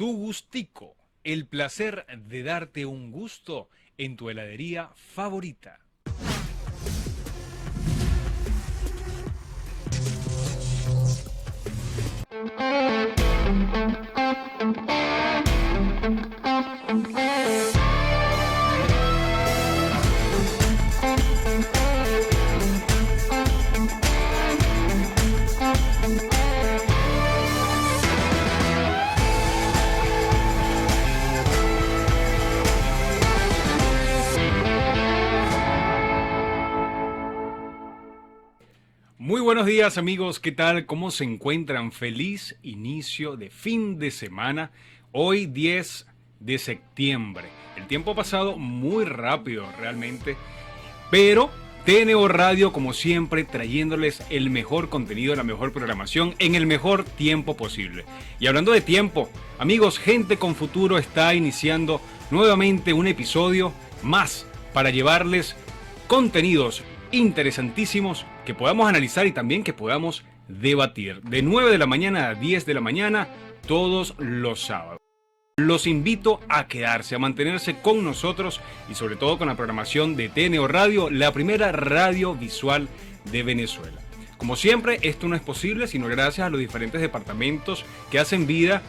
Tu Gustico, el placer de darte un gusto en tu heladería favorita. Muy buenos días amigos, ¿qué tal? ¿Cómo se encuentran? Feliz inicio de fin de semana, hoy 10 de septiembre. El tiempo ha pasado muy rápido realmente, pero TNO Radio como siempre trayéndoles el mejor contenido, la mejor programación en el mejor tiempo posible. Y hablando de tiempo, amigos, Gente con Futuro está iniciando nuevamente un episodio más para llevarles contenidos interesantísimos que podamos analizar y también que podamos debatir. De 9 de la mañana a 10 de la mañana, todos los sábados. Los invito a quedarse, a mantenerse con nosotros y sobre todo con la programación de TNO Radio, la primera radio visual de Venezuela. Como siempre, esto no es posible sino gracias a los diferentes departamentos que hacen vida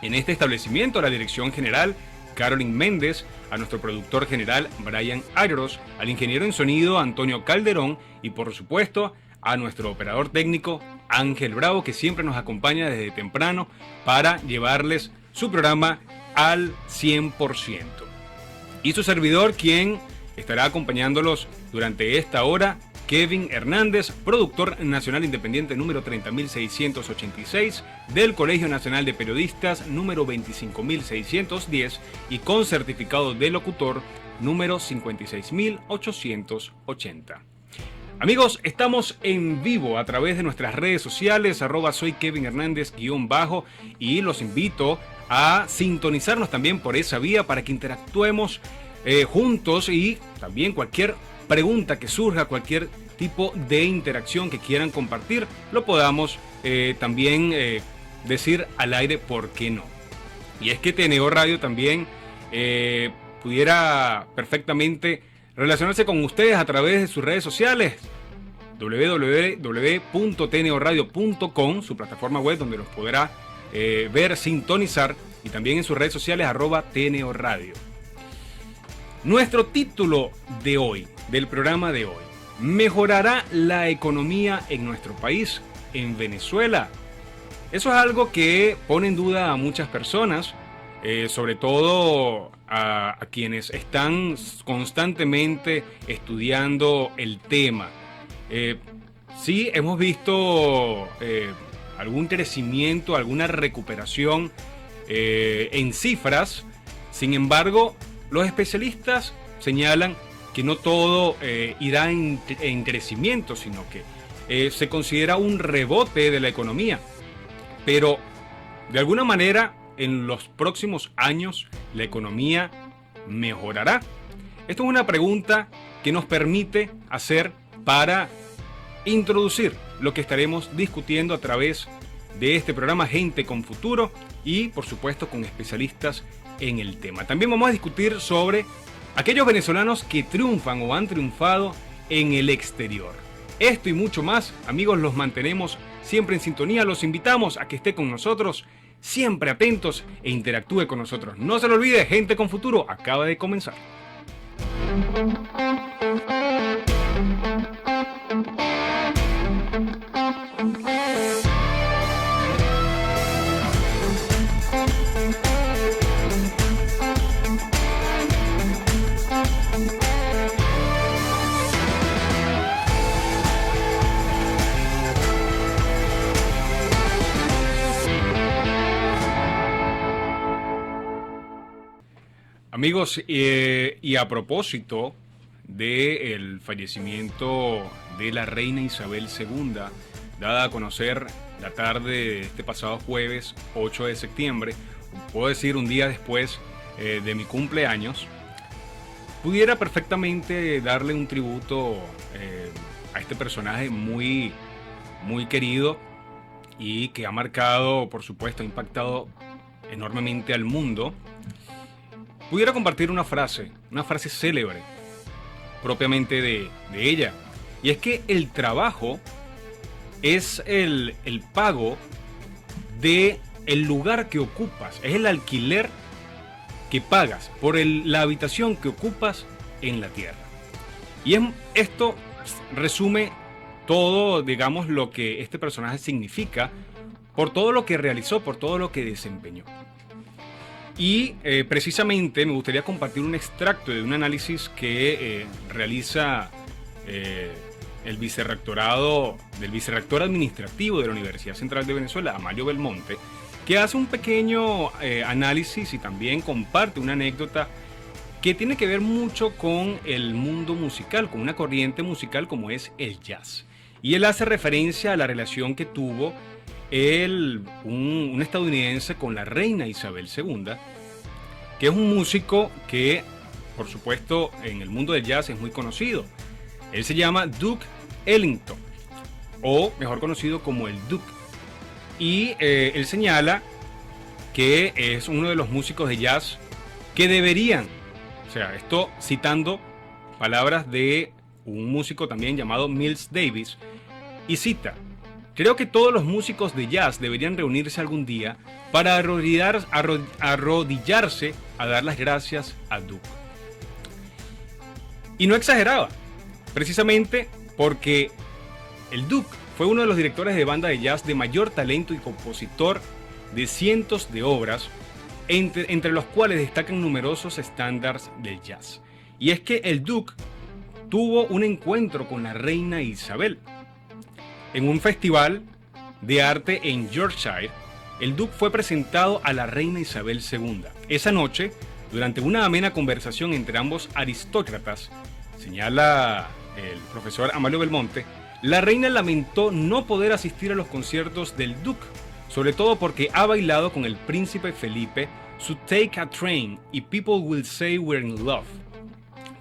en este establecimiento, a la dirección general Carolyn Méndez, a nuestro productor general Brian Ayros, al ingeniero en sonido Antonio Calderón y por supuesto a nuestro operador técnico Ángel Bravo, que siempre nos acompaña desde temprano para llevarles su programa al 100%. Y su servidor, quien estará acompañándolos durante esta hora, Kevin Hernández, productor nacional independiente número 30.686 del Colegio Nacional de Periodistas número 25.610 y con certificado de locutor número 56.880. Amigos, estamos en vivo a través de nuestras redes sociales, @soy Kevin Hernández _ y los invito a sintonizarnos también por esa vía para que interactuemos juntos y también cualquier pregunta que surja, cualquier tipo de interacción que quieran compartir, lo podamos también decir al aire, ¿por qué no? Y es que TNO Radio también pudiera perfectamente relacionarse con ustedes a través de sus redes sociales, www.tnoradio.com, su plataforma web donde los podrá ver, sintonizar, y también en sus redes sociales @TNO Radio. Nuestro título de hoy, del programa de hoy: ¿mejorará la economía en nuestro país, en Venezuela? Eso es algo que pone en duda a muchas personas, sobre todo a quienes están constantemente estudiando el tema. Sí, hemos visto algún crecimiento, alguna recuperación en cifras. Sin embargo, los especialistas señalan que no todo irá en crecimiento, sino que se considera un rebote de la economía. Pero, de alguna manera, en los próximos años, la economía mejorará. Esto es una pregunta que nos permite hacer para introducir lo que estaremos discutiendo a través de este programa Gente con Futuro y, por supuesto, con especialistas en el tema. También vamos a discutir sobre aquellos venezolanos que triunfan o han triunfado en el exterior. Esto y mucho más, amigos, los mantenemos siempre en sintonía. Los invitamos a que esté con nosotros, siempre atentos e interactúe con nosotros. No se lo olvide, Gente con Futuro acaba de comenzar. Amigos, y a propósito del fallecimiento de la reina Isabel II, dada a conocer la tarde de este pasado jueves 8 de septiembre, puedo decir un día después de mi cumpleaños, pudiera perfectamente darle un tributo a este personaje muy, muy querido y que ha marcado, por supuesto, ha impactado enormemente al mundo, pudiera compartir una frase célebre propiamente de ella. Y es que el trabajo es el pago de el lugar que ocupas, es el alquiler que pagas por la habitación que ocupas en la tierra. Y esto resume todo, digamos, lo que este personaje significa por todo lo que realizó, por todo lo que desempeñó. Y precisamente me gustaría compartir un extracto de un análisis que realiza el vicerrector administrativo de la Universidad Central de Venezuela, Amalio Belmonte, que hace un pequeño análisis y también comparte una anécdota que tiene que ver mucho con el mundo musical, con una corriente musical como es el jazz. Y él hace referencia a la relación que tuvo un estadounidense con la reina Isabel II, que es un músico que, por supuesto, en el mundo del jazz es muy conocido. Él se llama Duke Ellington, o mejor conocido como el Duke. Y él señala que es uno de los músicos de jazz que deberían, o sea, esto citando palabras de un músico también llamado Miles Davis, y cita: creo que todos los músicos de jazz deberían reunirse algún día para arrodillarse a dar las gracias a Duke. Y no exageraba, precisamente porque el Duke fue uno de los directores de banda de jazz de mayor talento y compositor de cientos de obras, entre los cuales destacan numerosos estándares del jazz. Y es que el Duke tuvo un encuentro con la reina Isabel. En un festival de arte en Yorkshire, el Duke fue presentado a la reina Isabel II. Esa noche, durante una amena conversación entre ambos aristócratas, señala el profesor Amalio Belmonte, la reina lamentó no poder asistir a los conciertos del Duke, sobre todo porque ha bailado con el príncipe Felipe su Take a Train y People Will Say We're in Love.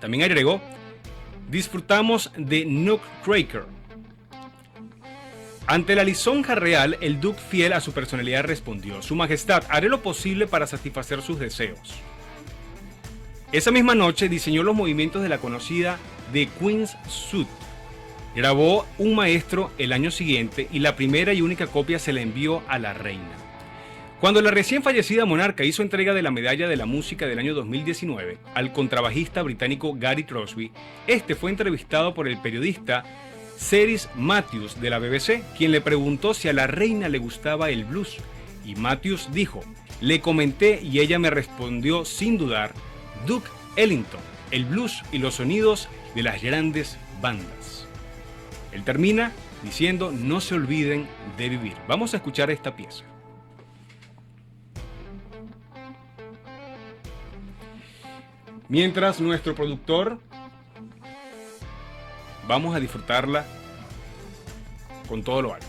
También agregó: disfrutamos de Nutcracker. Ante la lisonja real, el Duque, fiel a su personalidad, respondió: Su Majestad, haré lo posible para satisfacer sus deseos. Esa misma noche diseñó los movimientos de la conocida The Queen's Suite. Grabó un maestro el año siguiente y la primera y única copia se la envió a la reina. Cuando la recién fallecida monarca hizo entrega de la medalla de la música del año 2019 al contrabajista británico Gary Crosby, este fue entrevistado por el periodista Cerys Matthews de la BBC, quien le preguntó si a la reina le gustaba el blues, y Matthews dijo: le comenté y ella me respondió sin dudar: Duke Ellington, el blues y los sonidos de las grandes bandas. Él termina diciendo: no se olviden de vivir. Vamos a escuchar esta pieza. Mientras nuestro productor, vamos a disfrutarla con todo lo alto.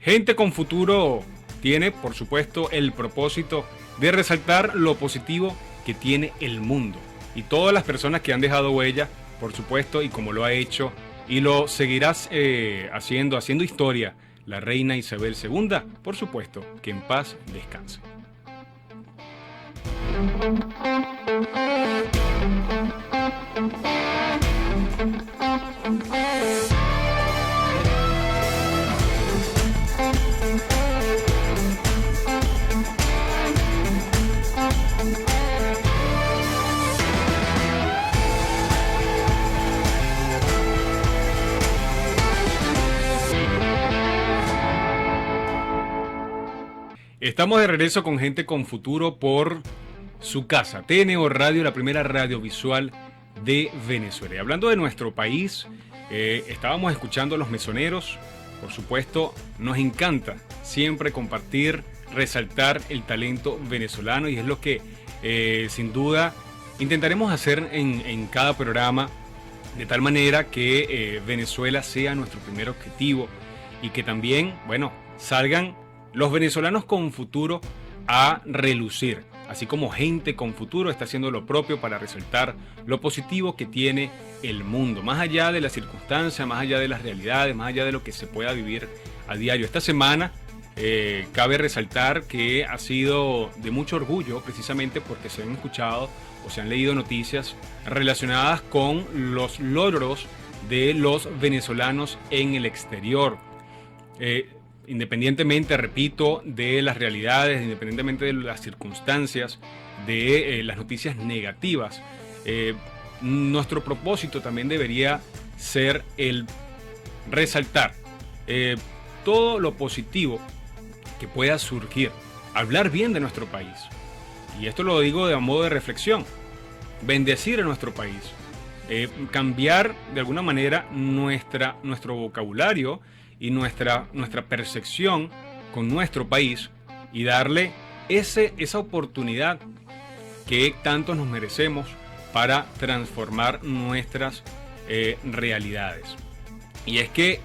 Gente con Futuro tiene, por supuesto, el propósito de resaltar lo positivo que tiene el mundo y todas las personas que han dejado huella, por supuesto, y como lo ha hecho y lo seguirás haciendo historia la reina Isabel II, por supuesto, que en paz descanse. Estamos de regreso con Gente con Futuro por su casa, TNO Radio, la primera radiovisual de Venezuela. Y hablando de nuestro país, estábamos escuchando a los mesoneros. Por supuesto, nos encanta siempre compartir, resaltar el talento venezolano y es lo que sin duda intentaremos hacer en cada programa, de tal manera que Venezuela sea nuestro primer objetivo y que también, bueno, salgan los venezolanos con futuro a relucir, así como Gente con Futuro está haciendo lo propio para resaltar lo positivo que tiene el mundo, más allá de las circunstancias, más allá de las realidades, más allá de lo que se pueda vivir a diario. Esta semana cabe resaltar que ha sido de mucho orgullo, precisamente porque se han escuchado o se han leído noticias relacionadas con los logros de los venezolanos en el exterior. Independientemente, repito, de las realidades, independientemente de las circunstancias, de las noticias negativas, nuestro propósito también debería ser el resaltar todo lo positivo que pueda surgir, hablar bien de nuestro país. Y esto lo digo de modo de reflexión, bendecir a nuestro país, cambiar de alguna manera nuestro vocabulario y nuestra percepción con nuestro país y darle esa oportunidad que tanto nos merecemos para transformar nuestras realidades. Y es que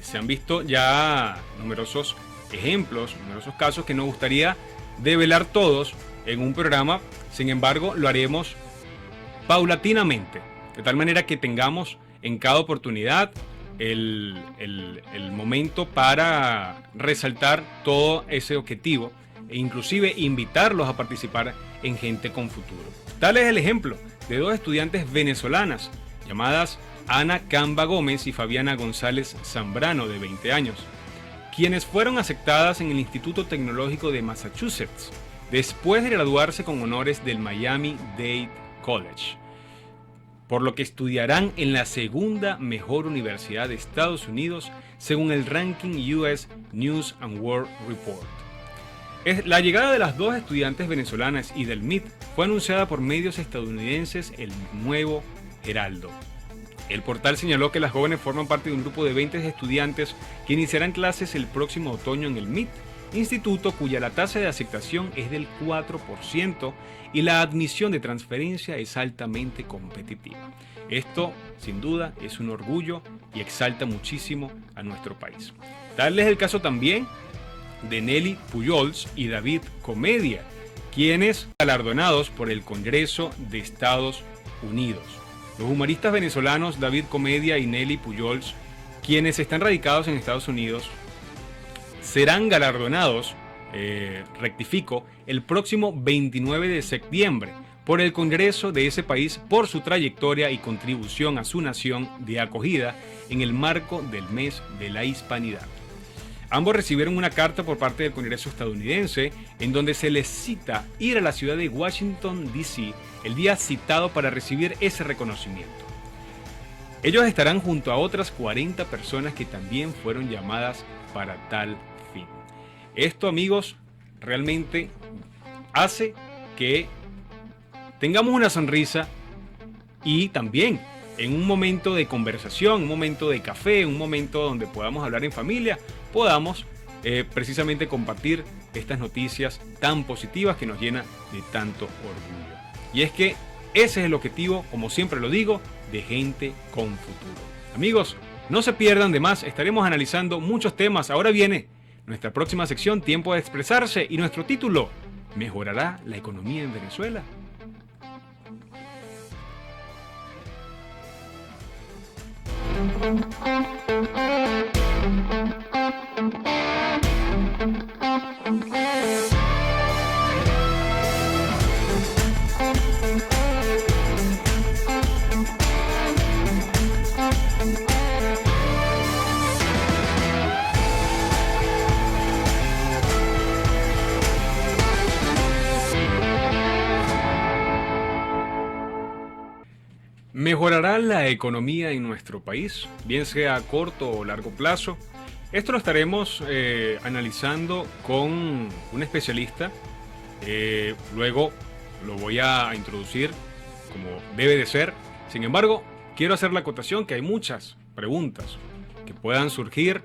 se han visto ya numerosos ejemplos, numerosos casos que nos gustaría develar todos en un programa. Sin embargo, lo haremos paulatinamente, de tal manera que tengamos en cada oportunidad el momento para resaltar todo ese objetivo e inclusive invitarlos a participar en Gente con Futuro. Tal es el ejemplo de dos estudiantes venezolanas llamadas Ana Camba Gómez y Fabiana González Zambrano, de 20 años, quienes fueron aceptadas en el Instituto Tecnológico de Massachusetts después de graduarse con honores del Miami-Dade College, por lo que estudiarán en la segunda mejor universidad de Estados Unidos según el ranking US News and World Report. La llegada de las dos estudiantes venezolanas y del MIT fue anunciada por medios estadounidenses El Nuevo Heraldo. El portal señaló que las jóvenes forman parte de un grupo de 20 estudiantes que iniciarán clases el próximo otoño en el MIT, instituto cuya la tasa de aceptación es del 4% y la admisión de transferencia es altamente competitiva. Esto, sin duda, es un orgullo y exalta muchísimo a nuestro país. Tal es el caso también de Nelly Pujols y David Comedia, quienes galardonados por el Congreso de Estados Unidos. Los humoristas venezolanos David Comedia y Nelly Pujols, quienes están radicados en Estados Unidos, serán galardonados, rectifico, el próximo 29 de septiembre por el Congreso de ese país por su trayectoria y contribución a su nación de acogida en el marco del mes de la Hispanidad. Ambos recibieron una carta por parte del Congreso estadounidense en donde se les cita ir a la ciudad de Washington, D.C. el día citado para recibir ese reconocimiento. Ellos estarán junto a otras 40 personas que también fueron llamadas para tal fin. Esto, amigos, realmente hace que tengamos una sonrisa y también en un momento de conversación, un momento de café, un momento donde podamos hablar en familia, podamos precisamente compartir estas noticias tan positivas que nos llenan de tanto orgullo. Y es que ese es el objetivo, como siempre lo digo, de Gente con Futuro. Amigos, No se pierdan de más, estaremos analizando muchos temas. Ahora viene nuestra próxima sección, Tiempo de Expresarse, y nuestro título, ¿mejorará la economía en Venezuela? ¿Mejorará la economía en nuestro país, bien sea a corto o largo plazo? Esto lo estaremos analizando con un especialista. Luego lo voy a introducir como debe de ser. Sin embargo, quiero hacer la acotación que hay muchas preguntas que puedan surgir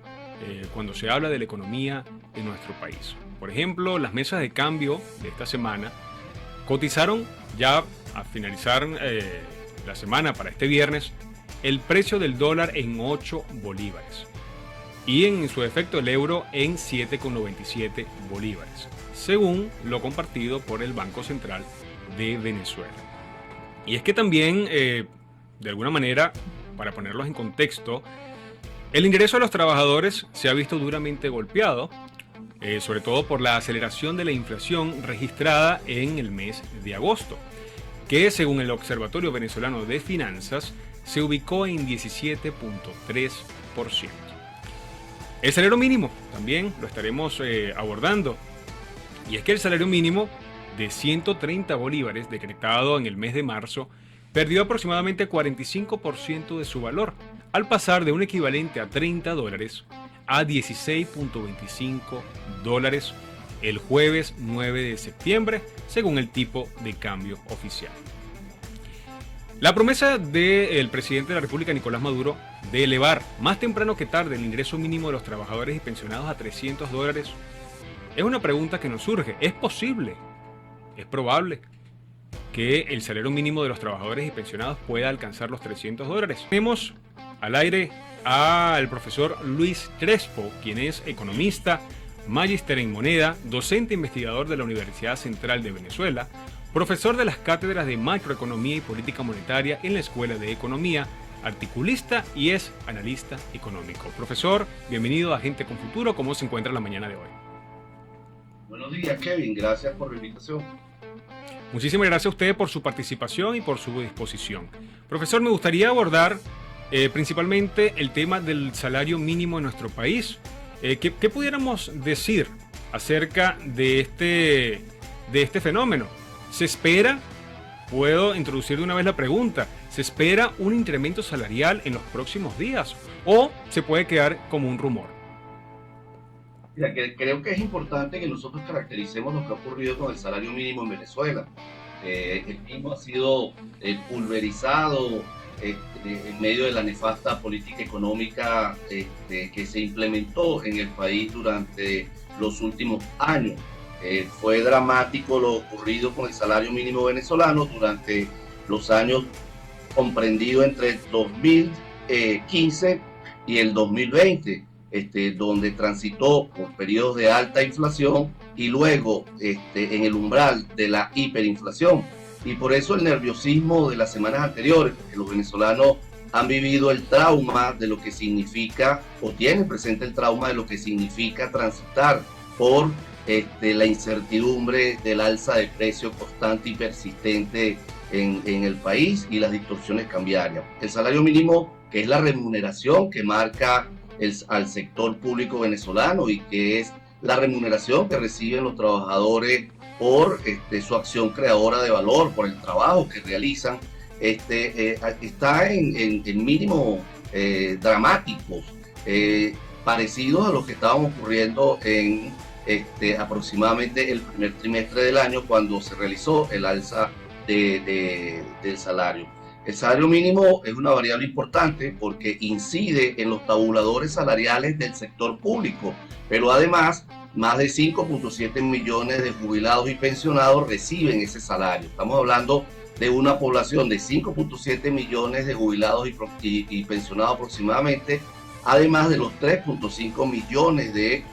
cuando se habla de la economía en nuestro país. Por ejemplo, las mesas de cambio de esta semana cotizaron ya a finalizar la semana para este viernes el precio del dólar en 8 bolívares y en su efecto el euro en 7,97 bolívares, según lo compartido por el Banco Central de Venezuela. Y es que también, de alguna manera, para ponerlos en contexto, el ingreso de los trabajadores se ha visto duramente golpeado, sobre todo por la aceleración de la inflación registrada en el mes de agosto, que según el Observatorio Venezolano de Finanzas se ubicó en 17,3%. El salario mínimo también lo estaremos abordando, y es que el salario mínimo de 130 bolívares decretado en el mes de marzo perdió aproximadamente 45% de su valor, al pasar de un equivalente a $30 a $16,25 el jueves 9 de septiembre, según el tipo de cambio oficial. La promesa del presidente de la República, Nicolás Maduro, de elevar más temprano que tarde el ingreso mínimo de los trabajadores y pensionados a $300 es una pregunta que nos surge. ¿Es posible? ¿Es probable que el salario mínimo de los trabajadores y pensionados pueda alcanzar los $300? Tenemos al aire al profesor Luis Crespo, quien es economista, magíster en moneda, docente investigador de la Universidad Central de Venezuela, profesor de las cátedras de macroeconomía y política monetaria en la Escuela de Economía, articulista y es analista económico. Profesor, bienvenido a Gente con Futuro. ¿Cómo se encuentra la mañana de hoy? Buenos días, Kevin. Gracias por la invitación. Muchísimas gracias a usted por su participación y por su disposición. Profesor, me gustaría abordar principalmente el tema del salario mínimo en nuestro país. ¿Qué pudiéramos decir acerca de este fenómeno? ¿Se espera? Puedo introducir de una vez la pregunta. ¿Se espera un incremento salarial en los próximos días? ¿O se puede quedar como un rumor? Mira, creo que es importante que nosotros caractericemos lo que ha ocurrido con el salario mínimo en Venezuela. El mismo ha sido pulverizado en medio de la nefasta política económica que se implementó en el país durante los últimos años. Fue dramático lo ocurrido con el salario mínimo venezolano durante los años comprendidos entre el 2015 y el 2020, donde transitó por periodos de alta inflación y luego en el umbral de la hiperinflación. Y por eso el nerviosismo de las semanas anteriores, porque los venezolanos han vivido el trauma de lo que significa, o tienen presente el trauma de lo que significa transitar por la incertidumbre del alza de precio constante y persistente en el país y las distorsiones cambiarias. El salario mínimo, que es la remuneración que marca al sector público venezolano y que es la remuneración que reciben los trabajadores por su acción creadora de valor, por el trabajo que realizan, está en mínimos dramáticos, parecidos a los que estaban ocurriendo en aproximadamente el primer trimestre del año, cuando se realizó el alza del salario. El salario mínimo es una variable importante porque incide en los tabuladores salariales del sector público, pero además más de 5,7 millones de jubilados y pensionados reciben ese salario. Estamos hablando de una población de 5.7 millones de jubilados y pensionados aproximadamente, además de los 3.5 millones de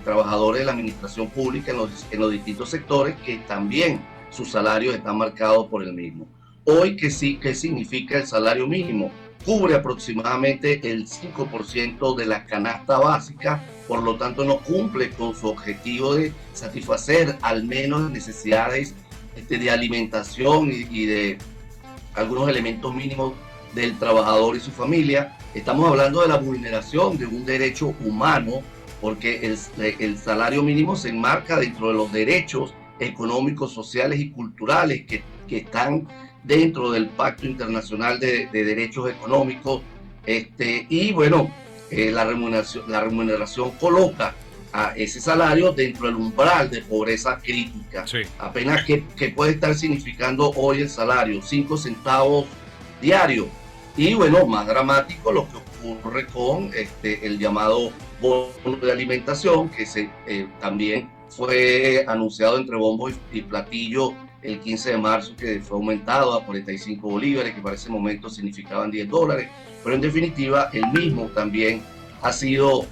trabajadores de la administración pública en los distintos sectores, que también sus salarios están marcados por el mismo. Hoy, ¿qué significa el salario mínimo? Cubre aproximadamente el 5% de la canasta básica, por lo tanto no cumple con su objetivo de satisfacer al menos las necesidades de alimentación y de algunos elementos mínimos del trabajador y su familia. Estamos hablando de la vulneración de un derecho humano, porque el salario mínimo se enmarca dentro de los derechos económicos, sociales y culturales que están dentro del Pacto Internacional de Derechos Económicos, y bueno, la remuneración coloca a ese salario dentro del umbral de pobreza crítica. Sí. Apenas que puede estar significando hoy el salario, 5 centavos diarios. Y bueno, más dramático lo que ocurre con el llamado bono de alimentación, que también fue anunciado entre bombo y platillo el 15 de marzo, que fue aumentado a 45 bolívares, que para ese momento significaban $10, pero en definitiva el mismo también ha sido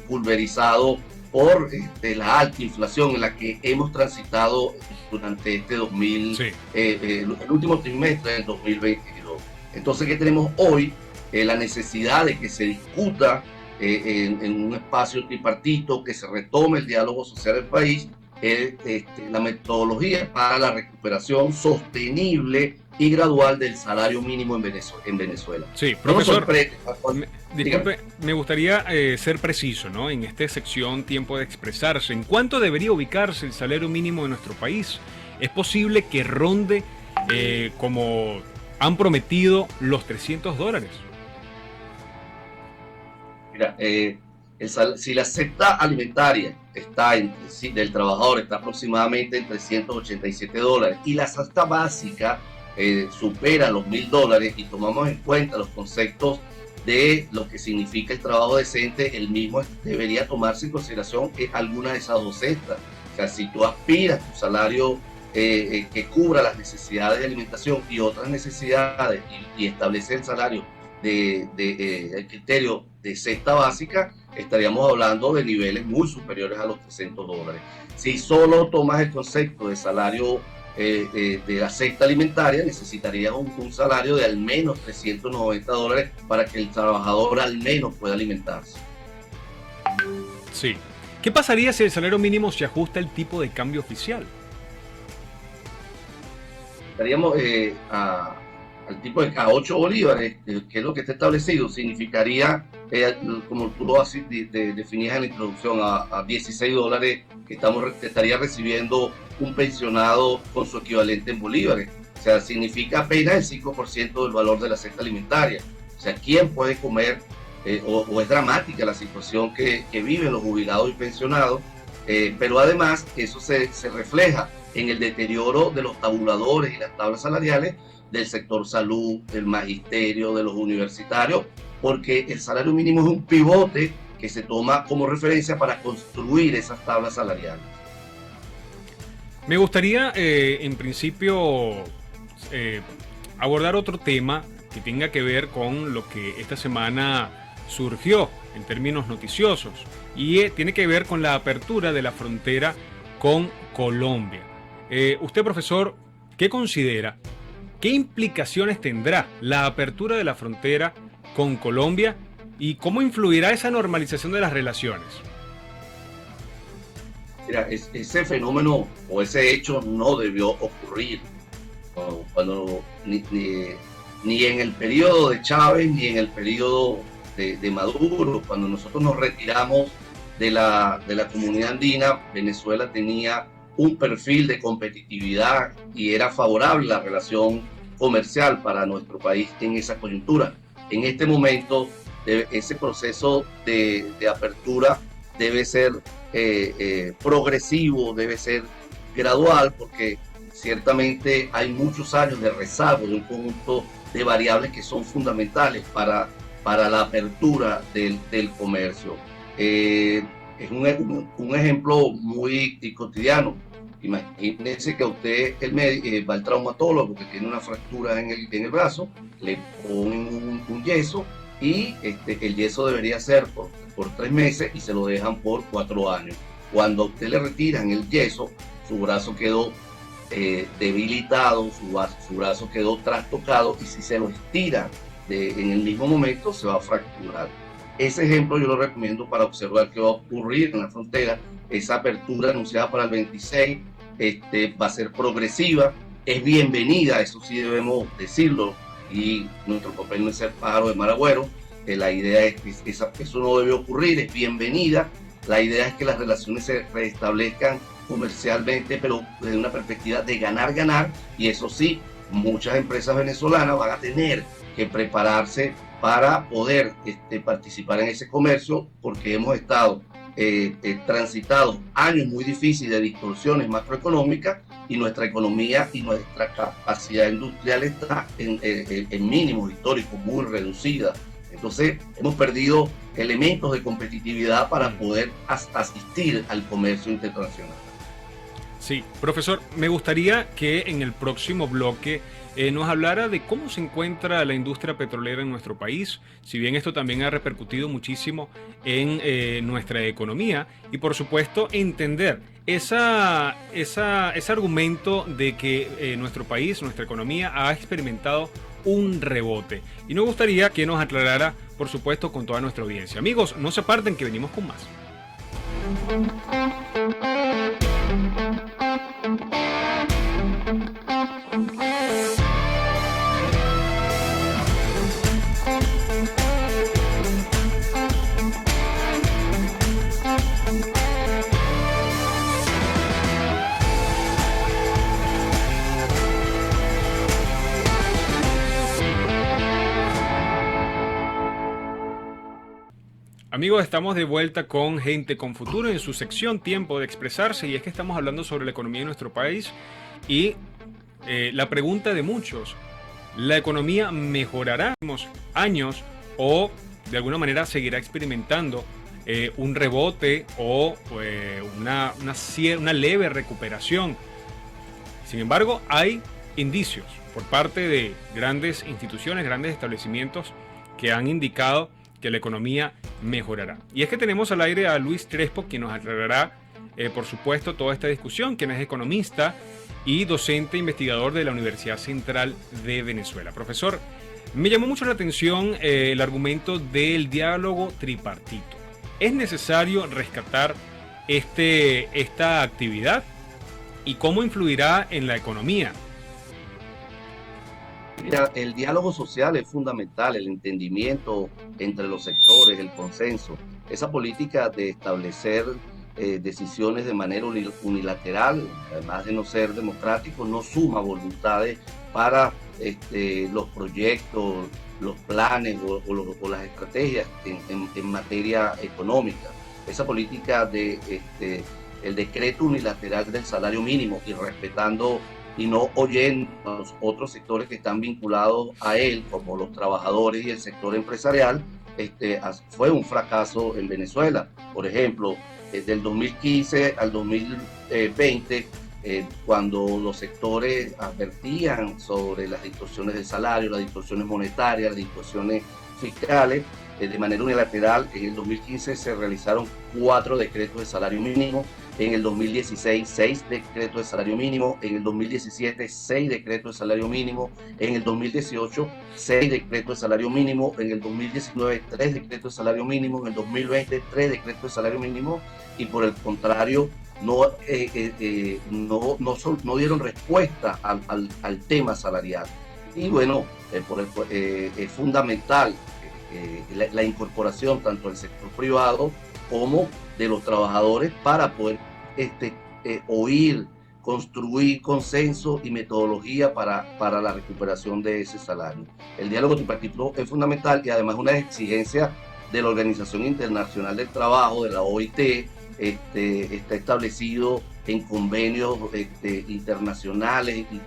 pulverizado por la alta inflación en la que hemos transitado durante el último trimestre del 2022. Entonces, ¿qué tenemos hoy? La necesidad de que se discuta en un espacio tripartito, que se retome el diálogo social del país, la metodología para la recuperación sostenible y gradual del salario mínimo en Venezuela. Sí, profesor, disculpe, me gustaría ser preciso, ¿no? En esta sección Tiempo de Expresarse, ¿en cuánto debería ubicarse el salario mínimo de nuestro país? ¿Es posible que ronde, como han prometido, los $300? Mira, si la cesta alimentaria del trabajador está aproximadamente en $387 y la cesta básica supera los $1.000 y tomamos en cuenta los conceptos de lo que significa el trabajo decente, el mismo debería tomarse en consideración alguna de esas dos cestas. O sea, si tú aspiras a tu salario que cubra las necesidades de alimentación y otras necesidades y establece el salario el criterio de cesta básica, estaríamos hablando de niveles muy superiores a los $300. Si solo tomas el concepto de salario de la cesta alimentaria, necesitarías un salario de al menos $390 para que el trabajador al menos pueda alimentarse. Sí. ¿Qué pasaría si el salario mínimo se ajusta al tipo de cambio oficial? Estaríamos al tipo a 8 bolívares, que es lo que está establecido. Significaría, como tú lo definías en la introducción, a $16 que estaría recibiendo un pensionado con su equivalente en bolívares. O sea, significa apenas el 5% del valor de la cesta alimentaria. O sea, ¿quién puede comer? O es dramática la situación que viven los jubilados y pensionados, pero además eso se refleja en el deterioro de los tabuladores y las tablas salariales del sector salud, del magisterio, de los universitarios, porque el salario mínimo es un pivote que se toma como referencia para construir esas tablas salariales. Me gustaría, en principio, abordar otro tema que tenga que ver con lo que esta semana surgió en términos noticiosos, y tiene que ver con la apertura de la frontera con Colombia. Usted, profesor, ¿qué considera? ¿Qué implicaciones tendrá la apertura de la frontera con Colombia y cómo influirá esa normalización de las relaciones? Mira, ese fenómeno o ese hecho no debió ocurrir ni en el periodo de Chávez ni en el periodo de Maduro. Cuando nosotros nos retiramos de la comunidad andina, Venezuela tenía un perfil de competitividad y era favorable la relación comercial para nuestro país en esa coyuntura. En este momento, ese proceso de apertura debe ser progresivo, debe ser gradual, porque ciertamente hay muchos años de rezago de un conjunto de variables que son fundamentales para la apertura del comercio. Es un ejemplo muy cotidiano. Imagínense que a usted va al traumatólogo que tiene una fractura en el brazo, le ponen un yeso y el yeso debería ser por 3 meses y se lo dejan por 4 años. Cuando a usted le retiran el yeso, su brazo quedó debilitado, su brazo quedó trastocado y si se lo estiran en el mismo momento se va a fracturar. Ese ejemplo yo lo recomiendo para observar qué va a ocurrir en la frontera. Esa apertura anunciada para el 26 va a ser progresiva, es bienvenida, eso sí debemos decirlo, y nuestro papel no es ser pájaro de mal agüero. La idea es que eso no debe ocurrir, es bienvenida. La idea es que las relaciones se restablezcan comercialmente, pero desde una perspectiva de ganar, y eso sí, muchas empresas venezolanas van a tener que prepararse para poder participar en ese comercio, porque hemos estado transitado años muy difíciles de distorsiones macroeconómicas y nuestra economía y nuestra capacidad industrial está en mínimos históricos, muy reducida. Entonces hemos perdido elementos de competitividad para poder asistir al comercio internacional. Sí, profesor, me gustaría que en el próximo bloque nos hablara de cómo se encuentra la industria petrolera en nuestro país, si bien esto también ha repercutido muchísimo en nuestra economía, y por supuesto entender ese argumento de que nuestro país, nuestra economía ha experimentado un rebote. Y nos gustaría que nos aclarara, por supuesto, con toda nuestra audiencia. Amigos, no se aparten que venimos con más. Amigos, estamos de vuelta con Gente con Futuro en su sección Tiempo de Expresarse, y es que estamos hablando sobre la economía de nuestro país y la pregunta de muchos: ¿la economía mejorará en los próximos años o de alguna manera seguirá experimentando un rebote o una leve recuperación? Sin embargo, hay indicios por parte de grandes instituciones, grandes establecimientos que han indicado que la economía mejorará. Y es que tenemos al aire a Luis Crespo, quien nos aclarará, por supuesto, toda esta discusión, quien es economista y docente investigador de la Universidad Central de Venezuela. Profesor, me llamó mucho la atención el argumento del diálogo tripartito. ¿Es necesario rescatar esta actividad? ¿Y cómo influirá en la economía? Mira, el diálogo social es fundamental, el entendimiento entre los sectores, el consenso. Esa política de establecer decisiones de manera unilateral, además de no ser democrático, no suma voluntades para los proyectos, los planes o las estrategias en materia económica. Esa política de el decreto unilateral del salario mínimo y respetando y no oyendo a los otros sectores que están vinculados a él, como los trabajadores y el sector empresarial, fue un fracaso en Venezuela. Por ejemplo, del 2015 al 2020, cuando los sectores advertían sobre las distorsiones del salario, las distorsiones monetarias, las distorsiones fiscales, de manera unilateral, en el 2015 se realizaron 4 decretos de salario mínimo, en el 2016 6 decretos de salario mínimo, en el 2017 6 decretos de salario mínimo, en el 2018 6 decretos de salario mínimo, en el 2019 3 decretos de salario mínimo, en el 2020 3 decretos de salario mínimo, y por el contrario no dieron respuesta al tema salarial. Y bueno, es fundamental la incorporación tanto del sector privado como de los trabajadores para poder oír, construir consenso y metodología para la recuperación de ese salario. El diálogo tripartito es fundamental y además una exigencia de la Organización Internacional del Trabajo, de la OIT, está establecido en convenios internacionales y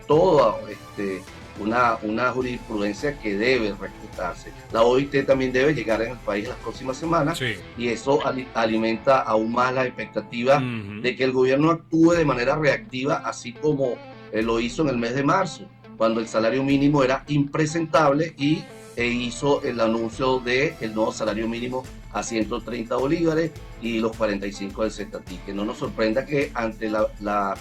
una jurisprudencia que debe respetarse. La OIT también debe llegar en el país en las próximas semanas, Sí. y eso alimenta aún más la expectativa de que el gobierno actúe de manera reactiva, así como lo hizo en el mes de marzo, cuando el salario mínimo era impresentable e hizo el anuncio del nuevo salario mínimo a 130 bolívares y los 45 del Cetatí. Que no nos sorprenda que ante la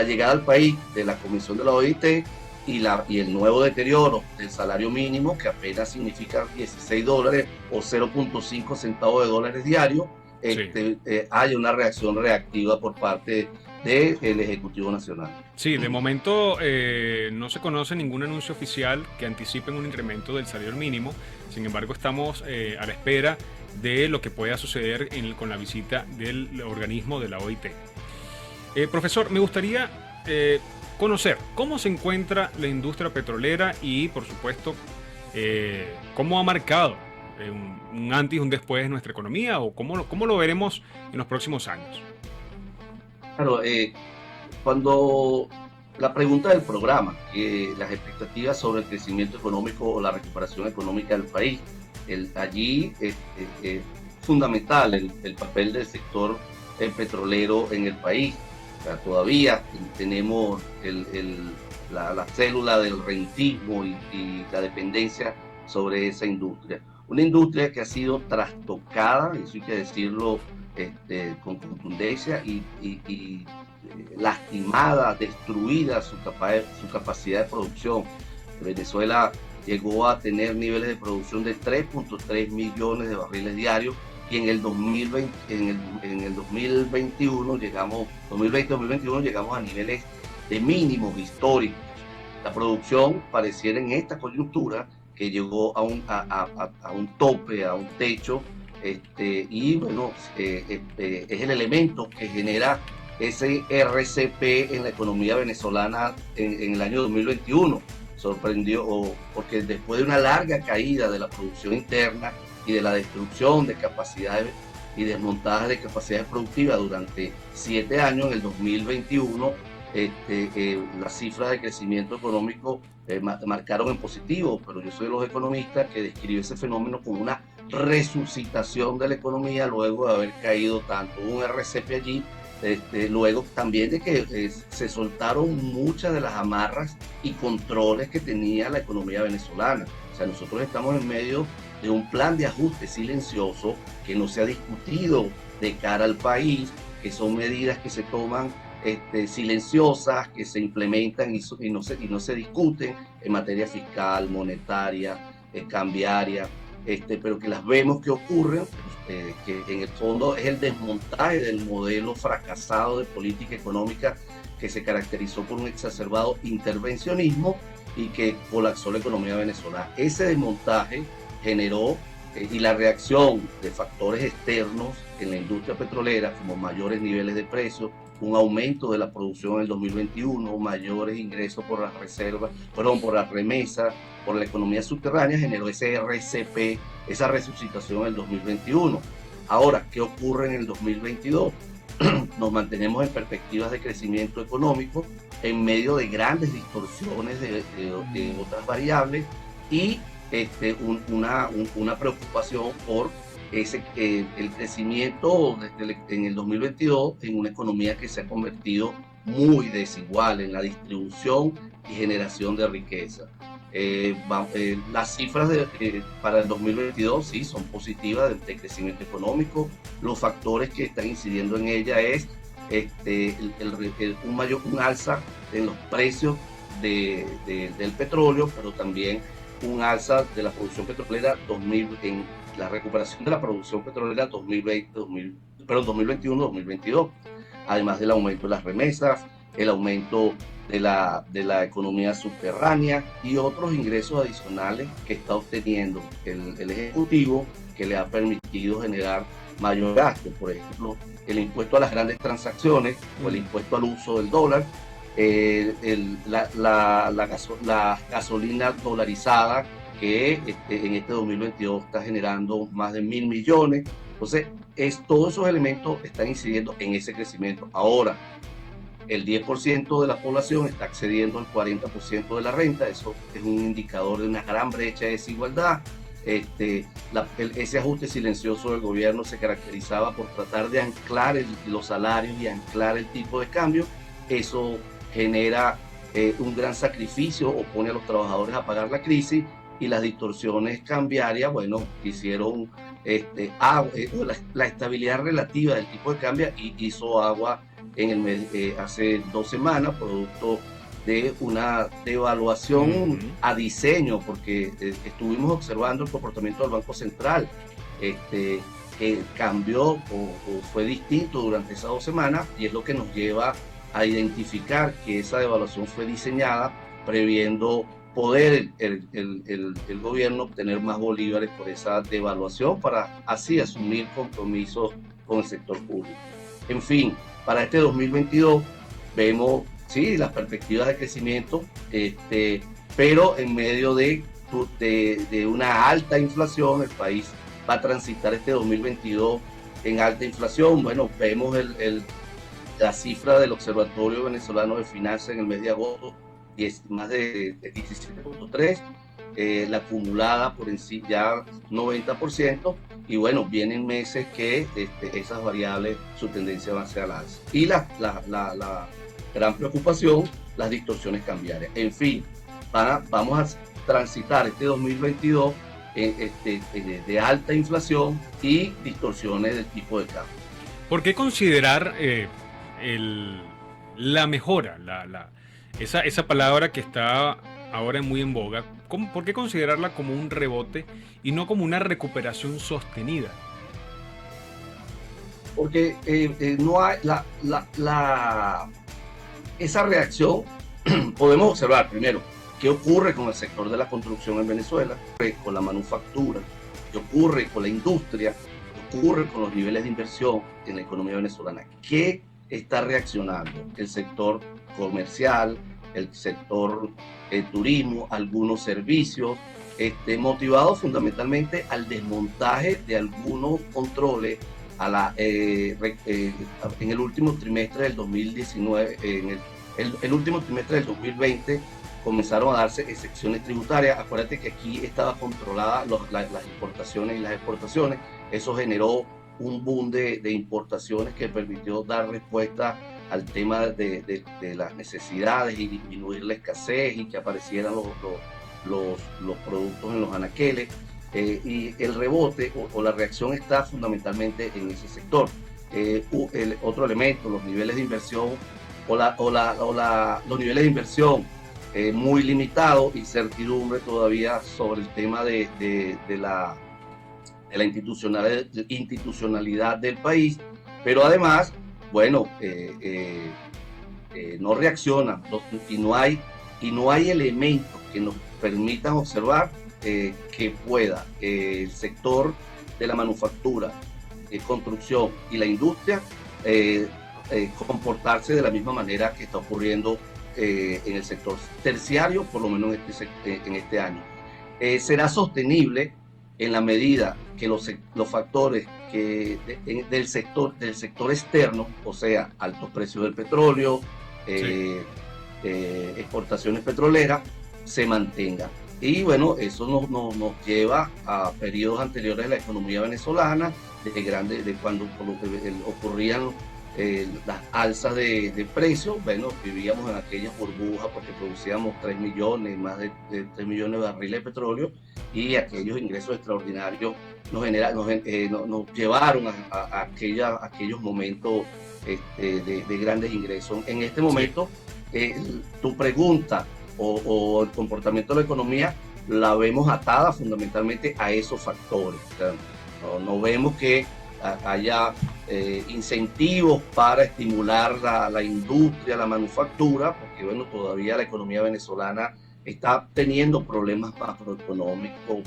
llegada al país de la Comisión de la OIT y el nuevo deterioro del salario mínimo, que apenas significa $16 o 0.5 centavos de dólares diarios, hay una reacción reactiva por parte del Ejecutivo Nacional. Sí, de momento no se conoce ningún anuncio oficial que anticipe un incremento del salario mínimo. Sin embargo, estamos a la espera de lo que pueda suceder con la visita del organismo de la OIT. Profesor, me gustaría conocer cómo se encuentra la industria petrolera y, por supuesto, cómo ha marcado un antes y un después en nuestra economía, o cómo lo veremos en los próximos años. Claro, cuando la pregunta del programa, las expectativas sobre el crecimiento económico o la recuperación económica del país, allí es fundamental el papel del sector petrolero en el país. O sea, todavía tenemos la célula del rentismo y la dependencia sobre esa industria. Una industria que ha sido trastocada, eso hay que decirlo con contundencia, y lastimada, destruida su capacidad de producción. Venezuela llegó a tener niveles de producción de 3.3 millones de barriles diarios, y en el 2021 llegamos a niveles de mínimos históricos. La producción pareciera en esta coyuntura que llegó a un tope, a un techo, y bueno, es el elemento que genera ese RCP en la economía venezolana en el año 2021. Sorprendió porque después de una larga caída de la producción interna y de la destrucción de capacidades y desmontaje de capacidades productivas durante 7 años, en el 2021 las cifras de crecimiento económico marcaron en positivo, pero yo soy de los economistas que describe ese fenómeno como una resucitación de la economía luego de haber caído tanto un RCP allí, luego también de que se soltaron muchas de las amarras y controles que tenía la economía venezolana. O sea, nosotros estamos en medio de un plan de ajuste silencioso que no se ha discutido de cara al país, que son medidas que se toman silenciosas, que se implementan y no se discuten en materia fiscal, monetaria, cambiaria, pero que las vemos que ocurren, que en el fondo es el desmontaje del modelo fracasado de política económica que se caracterizó por un exacerbado intervencionismo y que colapsó la economía venezolana. Ese desmontaje generó y la reacción de factores externos en la industria petrolera, como mayores niveles de precios, un aumento de la producción en el 2021, mayores ingresos por las reservas, por las remesas, por la economía subterránea, generó ese RCP, esa resucitación en el 2021. Ahora, ¿qué ocurre en el 2022? Nos mantenemos en perspectivas de crecimiento económico en medio de grandes distorsiones de otras variables y una preocupación por el crecimiento en el 2022 en una economía que se ha convertido muy desigual en la distribución y generación de riqueza. Las cifras para el 2022 sí son positivas de crecimiento económico. Los factores que están incidiendo en ella es un alza en los precios del petróleo, pero también un alza de la producción petrolera en la recuperación de la producción petrolera 2021-2022, además del aumento de las remesas, el aumento de la economía subterránea y otros ingresos adicionales que está obteniendo el Ejecutivo, que le ha permitido generar mayor gasto. Por ejemplo, el impuesto a las grandes transacciones o el impuesto al uso del dólar, la gasolina dolarizada, que en este 2022 está generando más de 1.000 millones. Entonces, todos esos elementos están incidiendo en ese crecimiento. Ahora, el 10% de la población está accediendo al 40% de la renta. Eso es un indicador de una gran brecha de desigualdad. Ese ajuste silencioso del gobierno se caracterizaba por tratar de anclar los salarios y anclar el tipo de cambio. Eso genera un gran sacrificio o pone a los trabajadores a pagar la crisis, y las distorsiones cambiarias, bueno, hicieron la estabilidad relativa del tipo de cambio y hizo agua hace 2 semanas, producto de una devaluación a diseño, porque estuvimos observando el comportamiento del Banco Central, que cambió o fue distinto durante esas 2 semanas, y es lo que nos lleva a identificar que esa devaluación fue diseñada previendo poder el gobierno obtener más bolívares por esa devaluación para así asumir compromisos con el sector público. En fin, para este 2022 vemos, sí, las perspectivas de crecimiento, pero en medio de una alta inflación. El país va a transitar este 2022 en alta inflación. Bueno, vemos la cifra del Observatorio Venezolano de Finanzas en el mes de agosto, más de 17.3%, la acumulada por en sí ya 90%, y bueno, vienen meses que esas variables, su tendencia va hacia la alza. Y la gran preocupación, las distorsiones cambiarias. En fin, vamos a transitar este 2022 de alta inflación y distorsiones del tipo de cambio. ¿Por qué considerar la mejora, esa palabra que está ahora muy en boga, por qué considerarla como un rebote y no como una recuperación sostenida? Porque no hay esa reacción. Podemos observar primero qué ocurre con el sector de la construcción en Venezuela, con la manufactura, qué ocurre con la industria, qué ocurre con los niveles de inversión en la economía venezolana. ¿Qué está reaccionando? El sector comercial, el sector turismo, algunos servicios, motivados fundamentalmente al desmontaje de algunos controles en el último trimestre del 2019, en el último trimestre del 2020 comenzaron a darse excepciones tributarias. Acuérdate que aquí estaba controlada las importaciones y las exportaciones. Eso generó un boom de importaciones que permitió dar respuesta al tema de las necesidades y disminuir la escasez y que aparecieran los productos en los anaqueles. Y el rebote o la reacción está fundamentalmente en ese sector. El otro elemento, los niveles de inversión los niveles de inversión muy limitados, incertidumbre todavía sobre el tema de la institucionalidad del país, pero además, bueno, no reaccionan y no hay elementos que nos permitan observar que pueda el sector de la manufactura, construcción y la industria comportarse de la misma manera que está ocurriendo en el sector terciario, por lo menos en este año. Será sostenible en la medida que los factores del sector externo, o sea, altos precios del petróleo, exportaciones petroleras, se mantengan. Y bueno, eso nos lleva a periodos anteriores de la economía venezolana, de cuando ocurrían las alzas de precios. Bueno, vivíamos en aquellas burbujas porque producíamos más de 3 millones de barriles de petróleo, y aquellos ingresos extraordinarios nos llevaron a aquellos momentos de grandes ingresos. En este momento, tu pregunta o el comportamiento de la economía la vemos atada fundamentalmente a esos factores. O sea, no vemos que haya incentivos para estimular la industria, la manufactura, porque bueno, todavía la economía venezolana está teniendo problemas macroeconómicos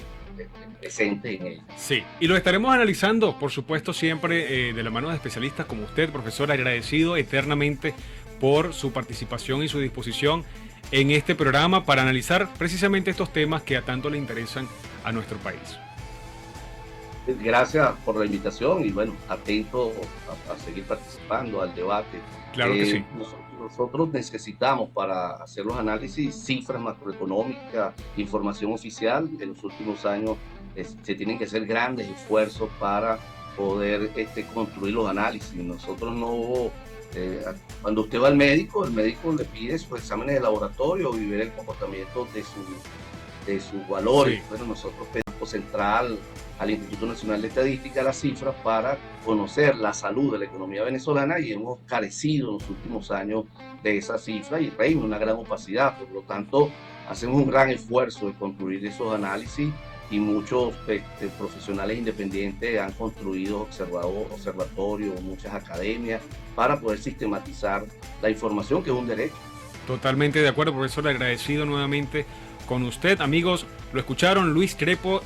presentes en ella. Sí, y lo estaremos analizando, por supuesto, siempre de la mano de especialistas como usted, profesor, agradecido eternamente por su participación y su disposición en este programa para analizar precisamente estos temas que a tanto le interesan a nuestro país. Gracias por la invitación y bueno, atento a seguir participando al debate. Claro que sí. Nosotros necesitamos para hacer los análisis cifras macroeconómicas, información oficial. En los últimos años se tienen que hacer grandes esfuerzos para poder construir los análisis. Nosotros no, cuando usted va al médico, el médico le pide sus exámenes de laboratorio y ver el comportamiento de sus valores. Sí. Bueno, nosotros pedimos central al Instituto Nacional de Estadística las cifras para conocer la salud de la economía venezolana y hemos carecido en los últimos años de esa cifra y reina una gran opacidad. Por lo tanto, hacemos un gran esfuerzo de construir esos análisis y muchos profesionales independientes han construido observatorios, muchas academias para poder sistematizar la información, que es un derecho. Totalmente de acuerdo, profesor, agradecido nuevamente con usted. Amigos, lo escucharon, Luis Crespo,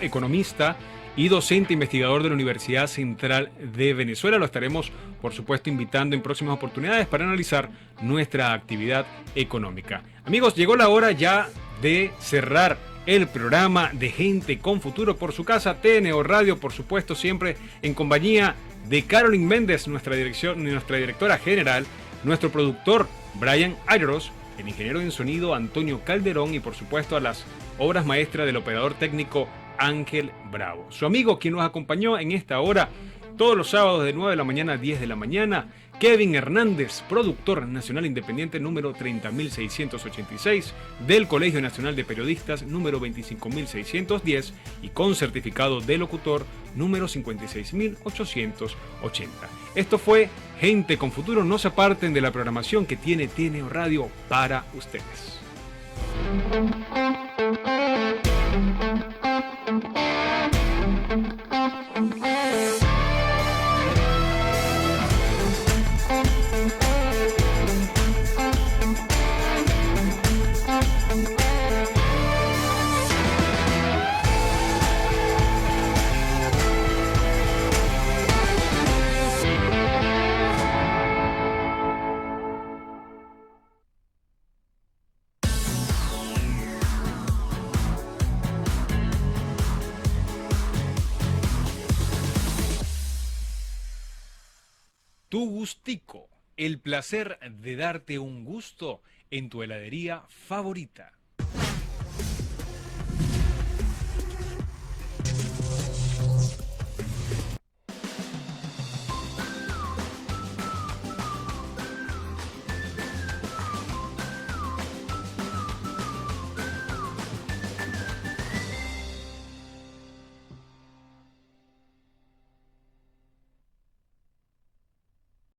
economista y docente investigador de la Universidad Central de Venezuela. Lo estaremos, por supuesto, invitando en próximas oportunidades para analizar nuestra actividad económica. Amigos, llegó la hora ya de cerrar el programa de Gente con Futuro por su casa, TNO Radio, por supuesto, siempre en compañía de Carolyn Méndez, nuestra directora general, nuestro productor Brian Ayros, el ingeniero en sonido Antonio Calderón y por supuesto a las obras maestras del operador técnico Ángel Bravo. Su amigo quien nos acompañó en esta hora todos los sábados de 9 de la mañana a 10 de la mañana, Kevin Hernández, productor nacional independiente número 30.686 del Colegio Nacional de Periodistas número 25.610 y con certificado de locutor número 56.880. Esto fue Gente con Futuro. No se aparten de la programación que tiene TNO Radio para ustedes. Tu Gustico, el placer de darte un gusto en tu heladería favorita.